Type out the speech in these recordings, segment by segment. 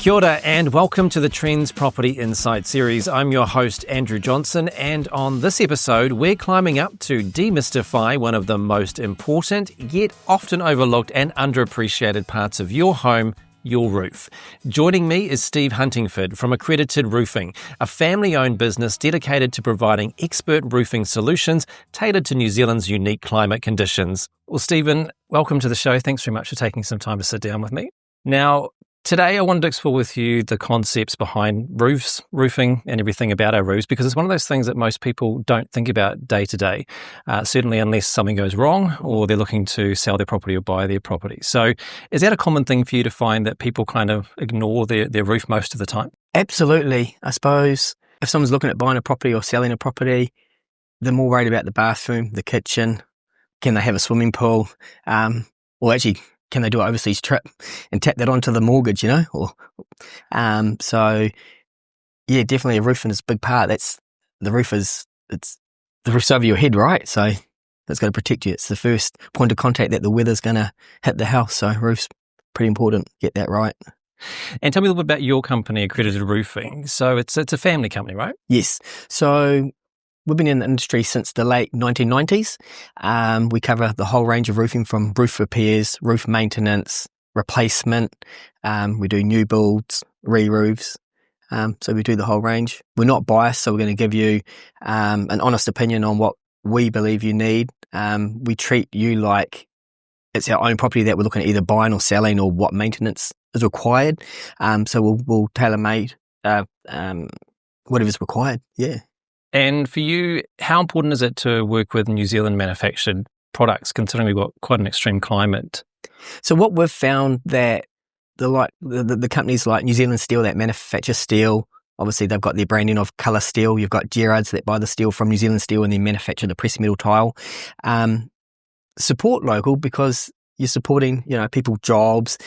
Kia ora and welcome to the Trends Property Insight series. I'm your host, Andrew Johnson, and on this episode, we're climbing up to demystify one of the most important, yet often overlooked and underappreciated parts of your home, your roof. Joining me is Steve Huntingford from Accredited Roofing, a family-owned business dedicated to providing expert roofing solutions tailored to New Zealand's unique climate conditions. Well, Stephen, welcome to the show. Thanks very much for taking some time to sit down with me. Now, today I wanted to explore with you the concepts behind roofs, roofing, and everything about our roofs, because it's one of those things that most people don't think about day to day, certainly unless something goes wrong or they're looking to sell their property or buy their property. So is that a common thing for you to find that people kind of ignore their roof most of the time? Absolutely. I suppose if someone's looking at buying a property or selling a property, they're more worried about the bathroom, the kitchen, can they have a swimming pool, or actually, can they do an overseas trip and tap that onto the mortgage, you know? So yeah, definitely a roofing is a big part. The roof's over your head, right? So that's got to protect you. It's the first point of contact that the weather's going to hit the house. So roof's pretty important. Get that right. And tell me a little bit about your company, Accredited Roofing. So it's a family company, right? Yes. So we've been in the industry since the late 1990s. We cover the whole range of roofing, from roof repairs, roof maintenance, replacement. We do new builds, re-roofs. So we do the whole range. We're not biased, so we're going to give you an honest opinion on what we believe you need. We treat you like it's our own property that we're looking at either buying or selling, or what maintenance is required. So we'll tailor-made whatever's required, yeah. And for you, how important is it to work with New Zealand manufactured products, considering we've got quite an extreme climate? So what we've found that the companies like New Zealand Steel that manufacture steel, obviously they've got their branding of colour steel. You've got Gerrards that buy the steel from New Zealand Steel and then manufacture the pressed metal tile. Support local, because you're supporting, people's jobs.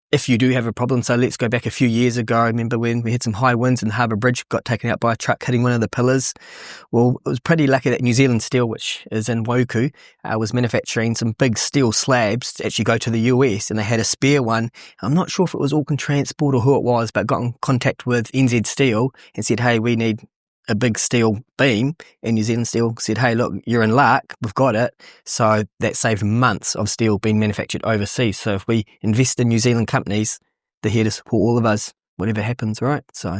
If you do have a problem, so let's go back a few years ago. I remember when we had some high winds and Harbour Bridge got taken out by a truck hitting one of the pillars. Well, it was pretty lucky that New Zealand Steel, which is in Woku, was manufacturing some big steel slabs to actually go to the US, and they had a spare one. I'm not sure if it was Auckland Transport or who it was, but got in contact with NZ Steel and said, hey, we need a big steel beam, and New Zealand Steel said, hey, look, you're in luck, we've got it. So that saved months of steel being manufactured overseas. So if we invest in New Zealand companies, they're here to support all of us, whatever happens, right? So.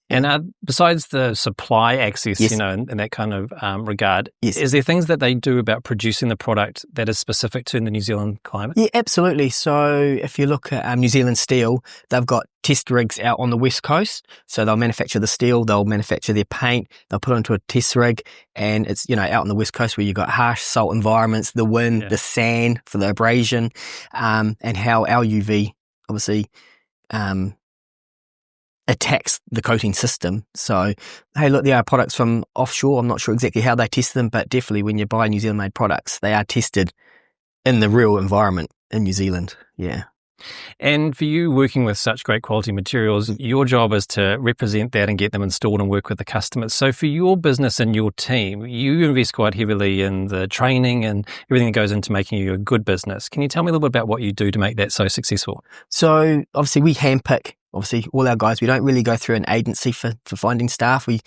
And besides the supply access, yes. In that kind of regard, yes. Is there things that they do about producing the product that is specific to the New Zealand climate? Yeah, absolutely. So if you look at New Zealand Steel, they've got test rigs out on the west coast. So they'll manufacture the steel, they'll manufacture their paint, they'll put it onto a test rig, and it's, out on the west coast where you've got harsh salt environments, the wind, the sand for the abrasion, and how our UV obviously attacks the coating system. So, hey, look, there are products from offshore. I'm not sure exactly how they test them, but definitely when you buy New Zealand-made products, they are tested in the real environment in New Zealand. Yeah. And for you working with such great quality materials, your job is to represent that and get them installed and work with the customers. So for your business and your team, you invest quite heavily in the training and everything that goes into making you a good business. Can you tell me a little bit about what you do to make that so successful? So obviously we handpick all our guys. We don't really go through an agency for finding staff. We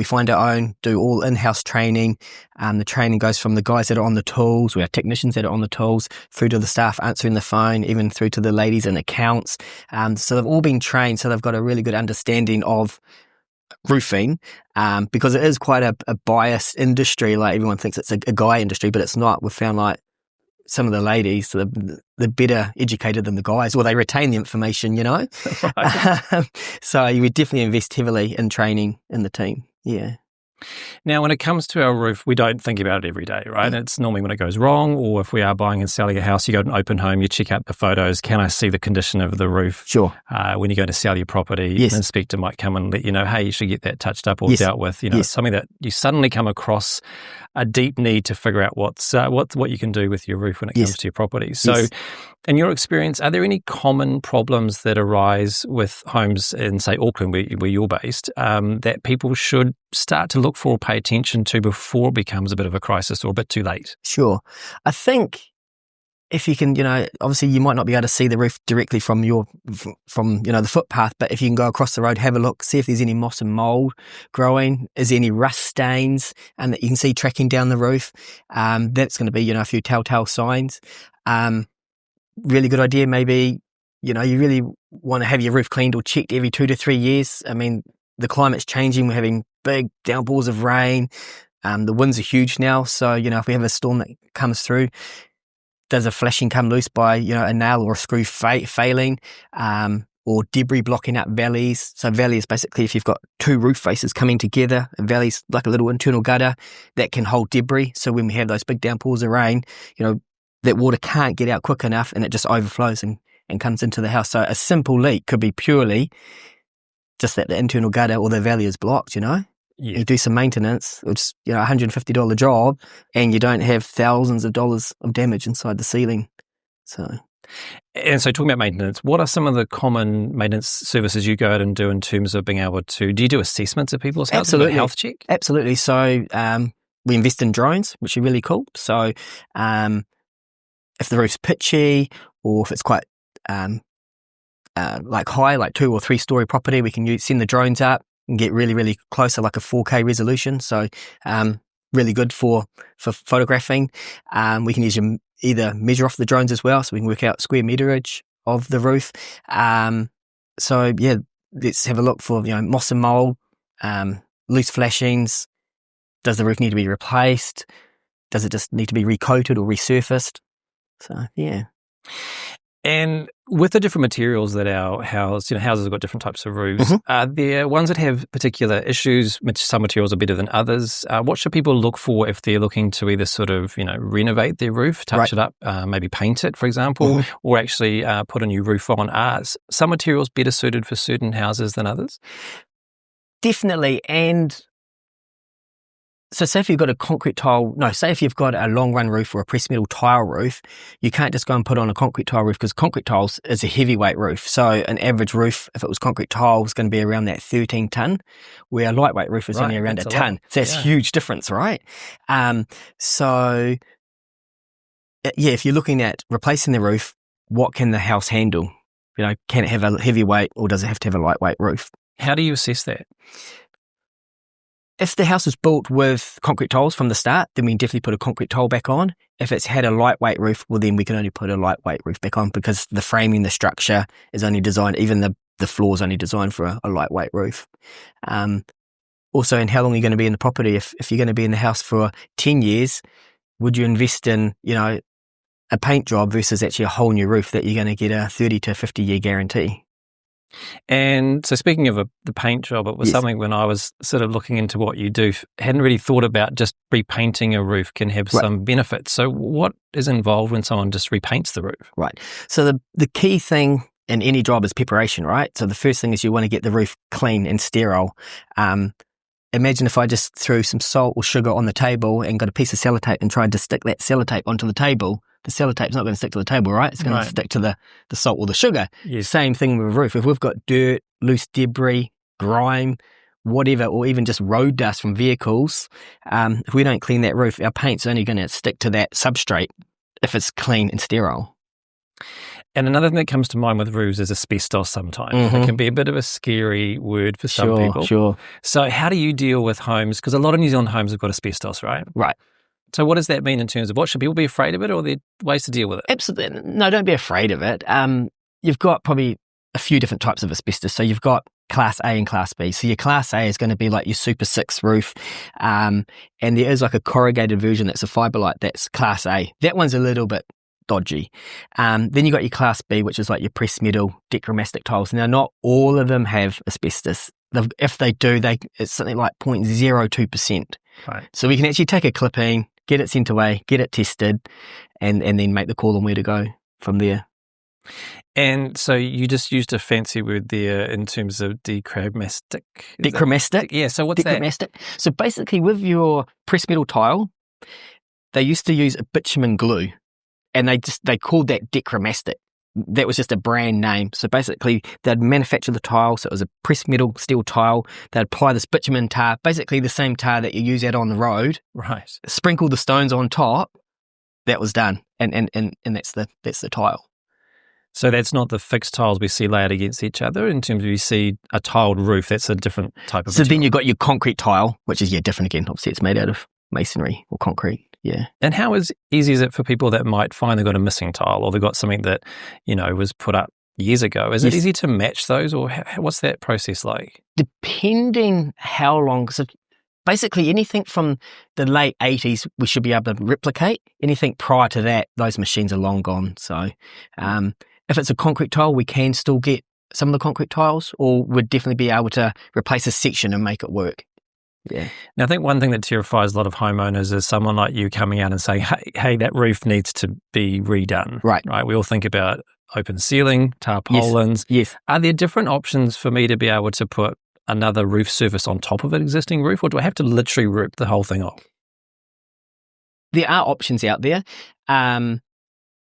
find our own, do all in-house training. The training goes from the guys that are on the tools, we have technicians that are on the tools, through to the staff answering the phone, even through to the ladies in accounts. So they've all been trained, so they've got a really good understanding of roofing, because it is quite a biased industry. Like, everyone thinks it's a guy industry, but it's not. We've found like some of the ladies, they're better educated than the guys, or they retain the information, Right. So you would definitely invest heavily in training in the team. Yeah. Now, when it comes to our roof, we don't think about it every day, right? It's normally when it goes wrong, or if we are buying and selling a house, you go to an open home, you check out the photos. Can I see the condition of the roof? Sure. When you go to sell your property, an inspector might come and let you know, hey, you should get that touched up or dealt with. It's something that you suddenly come across a deep need to figure out what you can do with your roof when it comes to your property. So in your experience, are there any common problems that arise with homes in, say, Auckland, where you're based, that people should start to look for or pay attention to before it becomes a bit of a crisis or a bit too late? Sure. I think if you can, obviously you might not be able to see the roof directly from the footpath, but if you can go across the road, have a look, see if there's any moss and mold growing, is there any rust stains and that you can see tracking down the roof. That's going to be, a few telltale signs. Really good idea. Maybe, you really want to have your roof cleaned or checked every 2 to 3 years. I mean, the climate's changing. We're having big downpours of rain. The winds are huge now. So, if we have a storm that comes through, does a flashing come loose by, a nail or a screw failing, or debris blocking up valleys. So valley is basically if you've got two roof faces coming together, a valley's like a little internal gutter that can hold debris. So when we have those big downpours of rain, that water can't get out quick enough and it just overflows and comes into the house. So a simple leak could be purely just that the internal gutter or the valley is blocked, Yeah. You do some maintenance, it's $150 job, and you don't have thousands of dollars of damage inside the ceiling. And so talking about maintenance, what are some of the common maintenance services you go out and do in terms of being able to, do you do assessments of people's houses? Absolutely. Health check? Absolutely. So we invest in drones, which are really cool. So if the roof's pitchy or if it's quite like high, like 2 or 3 story property, we can send the drones up and get really, really close to like a 4K resolution. So really good for photographing. We can either measure off the drones as well, so we can work out square meterage of the roof. So yeah, let's have a look for moss and mold, loose flashings. Does the roof need to be replaced? Does it just need to be recoated or resurfaced? So yeah. And with the different materials that our houses have got different types of roofs, Mm-hmm. are there ones that have particular issues, which some materials are better than others? What should people look for if they're looking to either sort of, renovate their roof, touch it up, maybe paint it, for example, Mm-hmm. or actually put a new roof on? Are some materials better suited for certain houses than others? Definitely. And so say if you've got say if you've got a long run roof or a pressed metal tile roof, you can't just go and put on a concrete tile roof because concrete tiles is a heavyweight roof. So an average roof, if it was concrete tile, is going to be around that 13 tonne, where a lightweight roof is only around a tonne. So that's a huge difference, right? So yeah, if you're looking at replacing the roof, what can the house handle? Can it have a heavyweight or does it have to have a lightweight roof? How do you assess that? If the house was built with concrete tiles from the start, then we can definitely put a concrete tile back on. If it's had a lightweight roof, well, then we can only put a lightweight roof back on because the framing, the structure is only designed, even the floor is only designed for a lightweight roof. Also, in how long you're going to be in the property. If you're going to be in the house for 10 years, would you invest in, a paint job versus actually a whole new roof that you're going to get a 30 to 50 year guarantee? And so speaking of the paint job, it was something when I was sort of looking into what you do, hadn't really thought about just repainting a roof can have some benefits. So what is involved when someone just repaints the roof? Right. So the key thing in any job is preparation, right? So the first thing is you want to get the roof clean and sterile. Imagine if I just threw some salt or sugar on the table and got a piece of sellotape and tried to stick that sellotape onto the table. The sellotape's not going to stick to the table, right? It's going to stick to the salt or the sugar. Yes. Same thing with a roof. If we've got dirt, loose debris, grime, whatever, or even just road dust from vehicles, if we don't clean that roof, our paint's only going to stick to that substrate if it's clean and sterile. And another thing that comes to mind with roofs is asbestos sometimes. Mm-hmm. It can be a bit of a scary word for some people. Sure. So how do you deal with homes? Because a lot of New Zealand homes have got asbestos, right? Right. So what does that mean in terms of what? Should people be afraid of it or are there ways to deal with it? Absolutely. No, don't be afraid of it. You've got probably a few different types of asbestos. So you've got Class A and Class B. So your Class A is going to be like your Super 6 roof. And there is like a corrugated version that's a fiberlight that's Class A. That one's a little bit dodgy. Then you got your Class B, which is like your pressed metal decromastic tiles. Now, not all of them have asbestos. If they do, it's something like 0.02%. Right. So we can actually take a clipping, get it sent away, get it tested, and then make the call on where to go from there. And so you just used a fancy word there in terms of decromastic. Decromastic? Yeah, so what's decromastic? That? So basically with your pressed metal tile, they used to use a bitumen glue, and they called that decromastic. That was just a brand name. So basically, they'd manufacture the tile. So it was a pressed metal steel tile. They'd apply this bitumen tar, basically the same tar that you use out on the road. Right. Sprinkle the stones on top, that was done, and that's the tile. So that's not the fixed tiles we see layered against each other. In terms of you see a tiled roof, that's a different type of So material. then you've got your concrete tile, which is different again. Obviously, it's made out of masonry or concrete. Yeah. And how easy is it for people that might find they've got a missing tile, or they've got something that, was put up years ago? Is it easy to match those, or what's that process like? Depending how long. So basically, anything from the late 80s, we should be able to replicate. Anything prior to that, those machines are long gone. So if it's a concrete tile, we can still get some of the concrete tiles, or we'd definitely be able to replace a section and make it work. Yeah. Now, I think one thing that terrifies a lot of homeowners is someone like you coming out and saying, hey, that roof needs to be redone. Right. We all think about open ceiling, tarpaulins. Yes. Are there different options for me to be able to put another roof surface on top of an existing roof, or do I have to literally rip the whole thing off? There are options out there,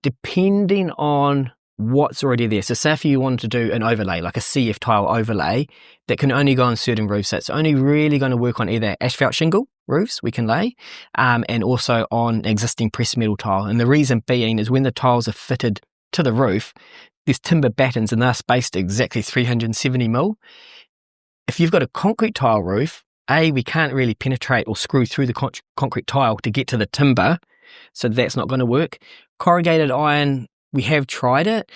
depending on what's already there. So say if you wanted to do an overlay, like a CF tile overlay, that can only go on certain roofs. So it's only really going to work on either asphalt shingle roofs we can lay, and also on existing pressed metal tile. And the reason being is when the tiles are fitted to the roof, there's timber battens and they're spaced exactly 370 mil. If you've got a concrete tile roof, we can't really penetrate or screw through the concrete tile to get to the timber, so that's not going to work. Corrugated iron, we have tried it.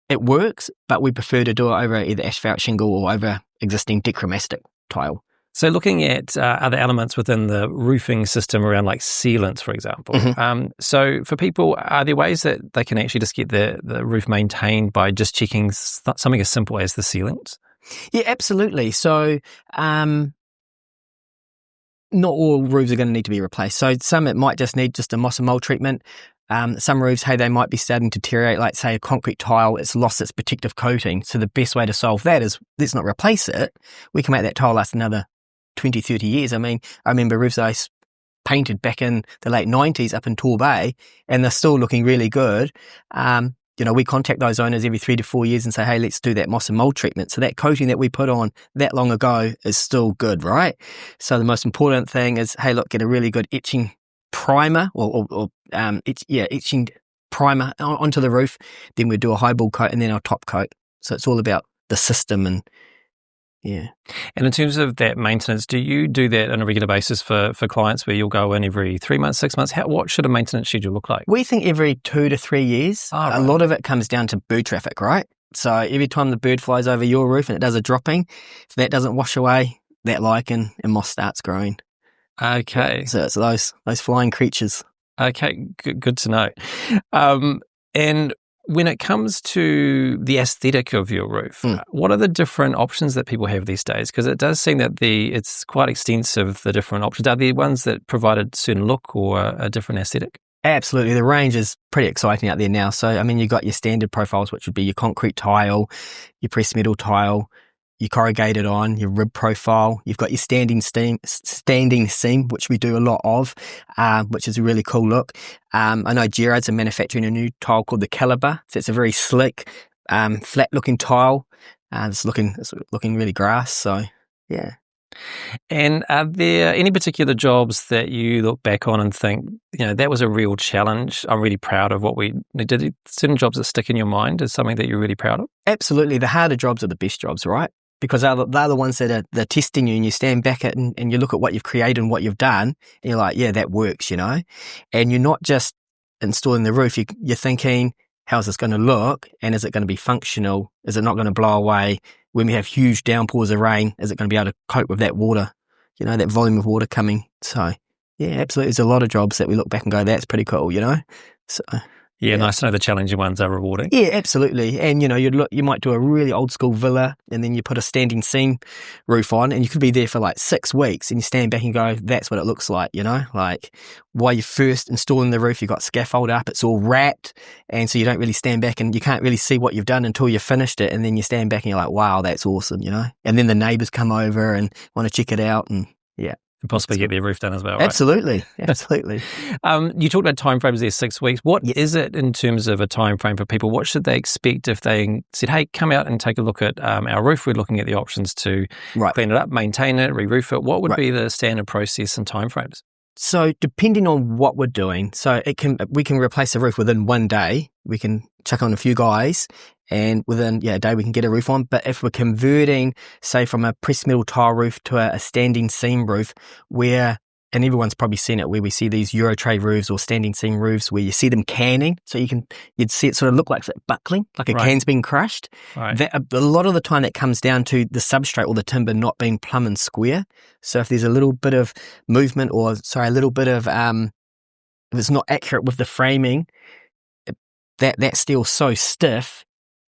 It works, but we prefer to do it over either asphalt shingle or over existing dichromastic tile. So looking at other elements within the roofing system around like sealants, for example. Mm-hmm. So for people, are there ways that they can actually just get the roof maintained by just checking something as simple as the sealants? Yeah, absolutely. So not all roofs are going to need to be replaced. So some it might just need just a moss and mold treatment. Some roofs, they might be starting to deteriorate, like say a concrete tile, it's lost its protective coating. So the best way to solve that is let's not replace it. We can make that tile last another 20, 30 years. I mean, I remember roofs I painted back in the late 90s up in Tor Bay, and they're still looking really good. We contact those owners every 3 to 4 years and say, hey, let's do that moss and mold treatment. So that coating that we put on that long ago is still good, right? So the most important thing is, hey, look, get a really good etching primer etching primer onto the roof. Then we do a high ball coat and then our top coat. So it's all about the system and yeah. And in terms of that maintenance, do you do that on a regular basis for clients where you'll go in every 3 months, 6 months? What should a maintenance schedule look like? We think every 2 to 3 years. Oh, right. A lot of it comes down to bird traffic, right? So every time the bird flies over your roof and it does a dropping, if that doesn't wash away, that lichen and moss starts growing. Okay. So it's those flying creatures. Okay, good to know. And when it comes to the aesthetic of your roof, what are the different options that people have these days? Because it does seem that it's quite extensive, the different options. Are there ones that provide a certain look or a different aesthetic? Absolutely. The range is pretty exciting out there now. So, I mean, you've got your standard profiles, which would be your concrete tile, your pressed metal tile, your corrugated iron, your rib profile. You've got your standing seam, which we do a lot of, which is a really cool look. I know Gerard's are manufacturing a new tile called the Caliber. So it's a very slick, flat-looking tile. It's looking really grass. So, yeah. And are there any particular jobs that you look back on and think, that was a real challenge? I'm really proud of what we did. Certain jobs that stick in your mind as something that you're really proud of? Absolutely. The harder jobs are the best jobs, right? Because they're the ones that they're testing you, and you stand back at and you look at what you've created and what you've done, and you're like, yeah, that works, And you're not just installing the roof, you're thinking, how's this going to look? And is it going to be functional? Is it not going to blow away? When we have huge downpours of rain, is it going to be able to cope with that water, that volume of water coming? So, yeah, absolutely. There's a lot of jobs that we look back and go, that's pretty cool, So, yeah, nice to know the challenging ones are rewarding. Yeah, absolutely. And, you might do a really old school villa and then you put a standing seam roof on and you could be there for like 6 weeks and you stand back and go, that's what it looks like, Like while you're first installing the roof, you've got scaffold up, it's all wrapped. And so you don't really stand back and you can't really see what you've done until you've finished it. And then you stand back and you're like, wow, that's awesome, And then the neighbours come over and want to check it out and yeah. And possibly get their roof done as well, right? Absolutely. You talked about timeframes there, 6 weeks. What is it in terms of a time frame for people? What should they expect if they said, hey, come out and take a look at our roof? We're looking at the options to clean it up, maintain it, re-roof it. What would be the standard process and timeframes? So depending on what we're doing, we can replace a roof within 1 day. We can chuck on a few guys and within a day we can get a roof on. But if we're converting, say, from a pressed metal tile roof to a standing seam roof, and everyone's probably seen it, where we see these Euro tray roofs or standing seam roofs where you see them canning. So you'd see it sort of look like it's buckling, like a can's being crushed. Right. A lot of the time that comes down to the substrate or the timber not being plumb and square. So if there's a little bit of movement a little bit of, if it's not accurate with the framing, that steel's so stiff,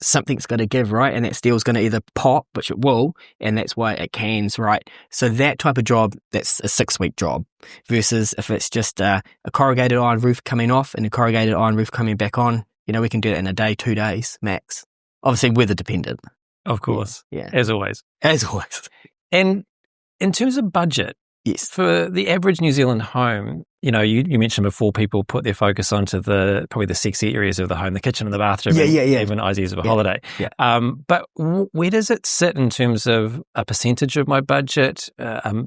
something's going to give, right? And that steel's going to either pop, which it will, and that's why it cans, right? So that type of job, that's a 6-week job, versus if it's just a corrugated iron roof coming off and a corrugated iron roof coming back on, we can do it in a day, 2 days max. Obviously weather dependent. Of course. Yeah. As always. And in terms of budget, yes, for the average New Zealand home, you mentioned before people put their focus onto probably the sexy areas of the home, the kitchen and the bathroom, even ideas of a holiday. Yeah. But where does it sit in terms of a percentage of my budget,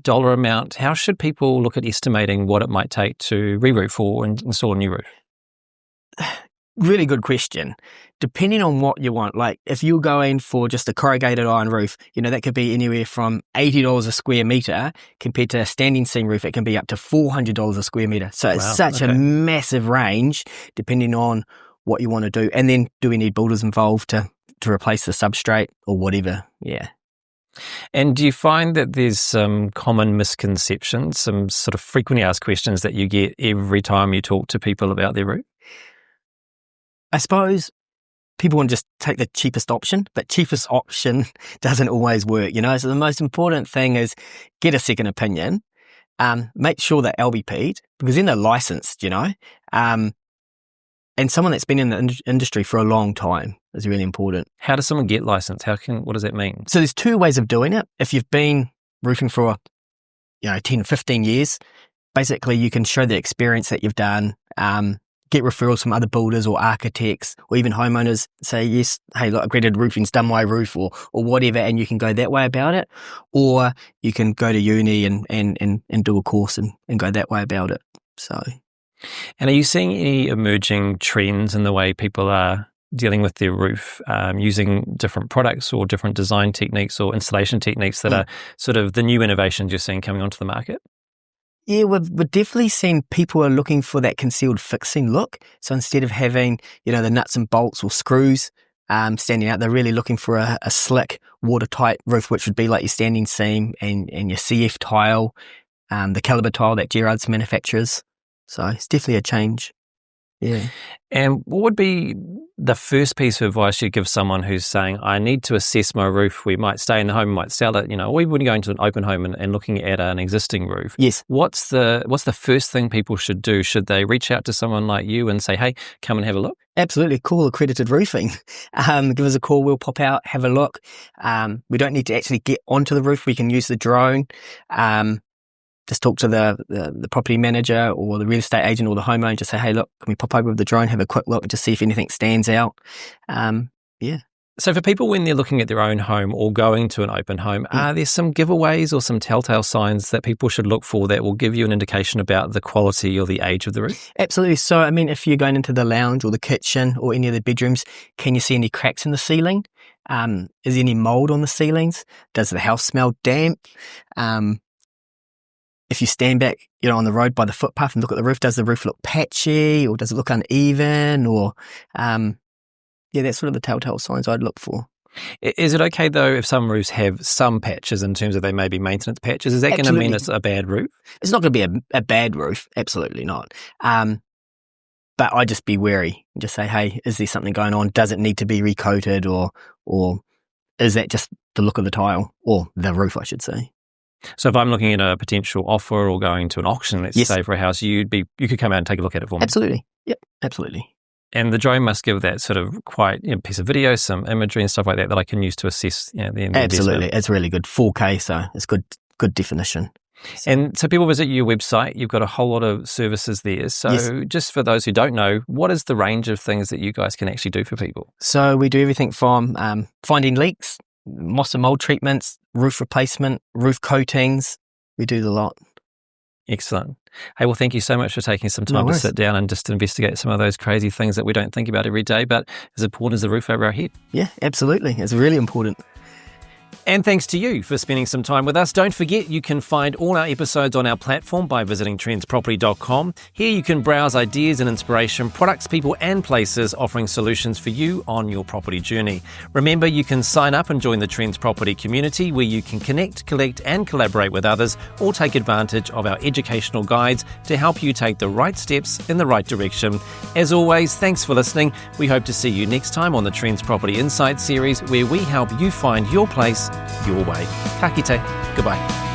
dollar amount? How should people look at estimating what it might take to re-roof or install a new roof? Really good question. Depending on what you want, like if you're going for just a corrugated iron roof, that could be anywhere from $80 a square metre compared to a standing seam roof. It can be up to $400 a square metre. So it's such a massive range depending on what you want to do. And then do we need builders involved to replace the substrate or whatever? Yeah. And do you find that there's some common misconceptions, some sort of frequently asked questions that you get every time you talk to people about their roof? I suppose people want to just take the cheapest option, but cheapest option doesn't always work, So the most important thing is get a second opinion, make sure they're LBP'd, because then they're licensed, and someone that's been in the industry for a long time is really important. How does someone get licensed? What does that mean? So there's 2 ways of doing it. If you've been roofing for, 10, 15 years, basically you can show the experience that you've done, get referrals from other builders or architects or even homeowners, say, yes, hey, look, Accredited Roofing's done my roof or whatever, and you can go that way about it. Or you can go to uni and do a course and go that way about it. So, and are you seeing any emerging trends in the way people are dealing with their roof, using different products or different design techniques or installation techniques that are sort of the new innovations you're seeing coming onto the market? Yeah, we're definitely seeing people are looking for that concealed fixing look. So instead of having, the nuts and bolts or screws standing out, they're really looking for a slick, watertight roof, which would be like your standing seam and your CF tile, the caliber tile that Gerard's manufactures. So it's definitely a change. Yeah. And what would be the first piece of advice you'd give someone who's saying, I need to assess my roof? We might stay in the home, we might sell it, or even going to an open home and looking at an existing roof. Yes. What's the first thing people should do? Should they reach out to someone like you and say, hey, come and have a look? Absolutely. Call Accredited Roofing. Give us a call. We'll pop out, have a look. We don't need to actually get onto the roof. We can use the drone. Just talk to the property manager or the real estate agent or the homeowner. Just say, hey, look, can we pop over with the drone, have a quick look and just see if anything stands out? Yeah. So for people when they're looking at their own home or going to an open home, are there some giveaways or some telltale signs that people should look for that will give you an indication about the quality or the age of the roof? Absolutely. So, if you're going into the lounge or the kitchen or any of the bedrooms, can you see any cracks in the ceiling? Is there any mold on the ceilings? Does the house smell damp? If you stand back, on the road by the footpath and look at the roof, does the roof look patchy or does it look uneven? Or, that's sort of the telltale signs I'd look for. Is it okay, though, if some roofs have some patches in terms of they may be maintenance patches? Is that going to mean it's a bad roof? It's not going to be a bad roof. Absolutely not. But I'd just be wary and just say, hey, is there something going on? Does it need to be recoated or is that just the look of the tile or the roof, I should say? So if I'm looking at a potential offer or going to an auction, let's say for a house, you could come out and take a look at it for me. Absolutely. Yep, absolutely. And the drone must give that sort of quite piece of video, some imagery and stuff like that I can use to assess the Absolutely. investment. It's really good. 4K, so it's good definition. And so people visit your website, you've got a whole lot of services there. So just for those who don't know, what is the range of things that you guys can actually do for people? So we do everything from finding leaks, moss and mold treatments, roof replacement, roof coatings. We do the lot. Excellent. Hey, well, thank you so much for taking some No time to worries. sit down and just investigate some of those crazy things that we don't think about every day, but as important as the roof over our head. Yeah, absolutely. It's really important. And thanks to you for spending some time with us. Don't forget, you can find all our episodes on our platform by visiting trendsproperty.com. Here you can browse ideas and inspiration, products, people and places offering solutions for you on your property journey. Remember, you can sign up and join the Trends Property community where you can connect, collect and collaborate with others, or take advantage of our educational guides to help you take the right steps in the right direction. As always, thanks for listening. We hope to see you next time on the Trends Property Insight series, where we help you find your place your way. Ka kite. Goodbye.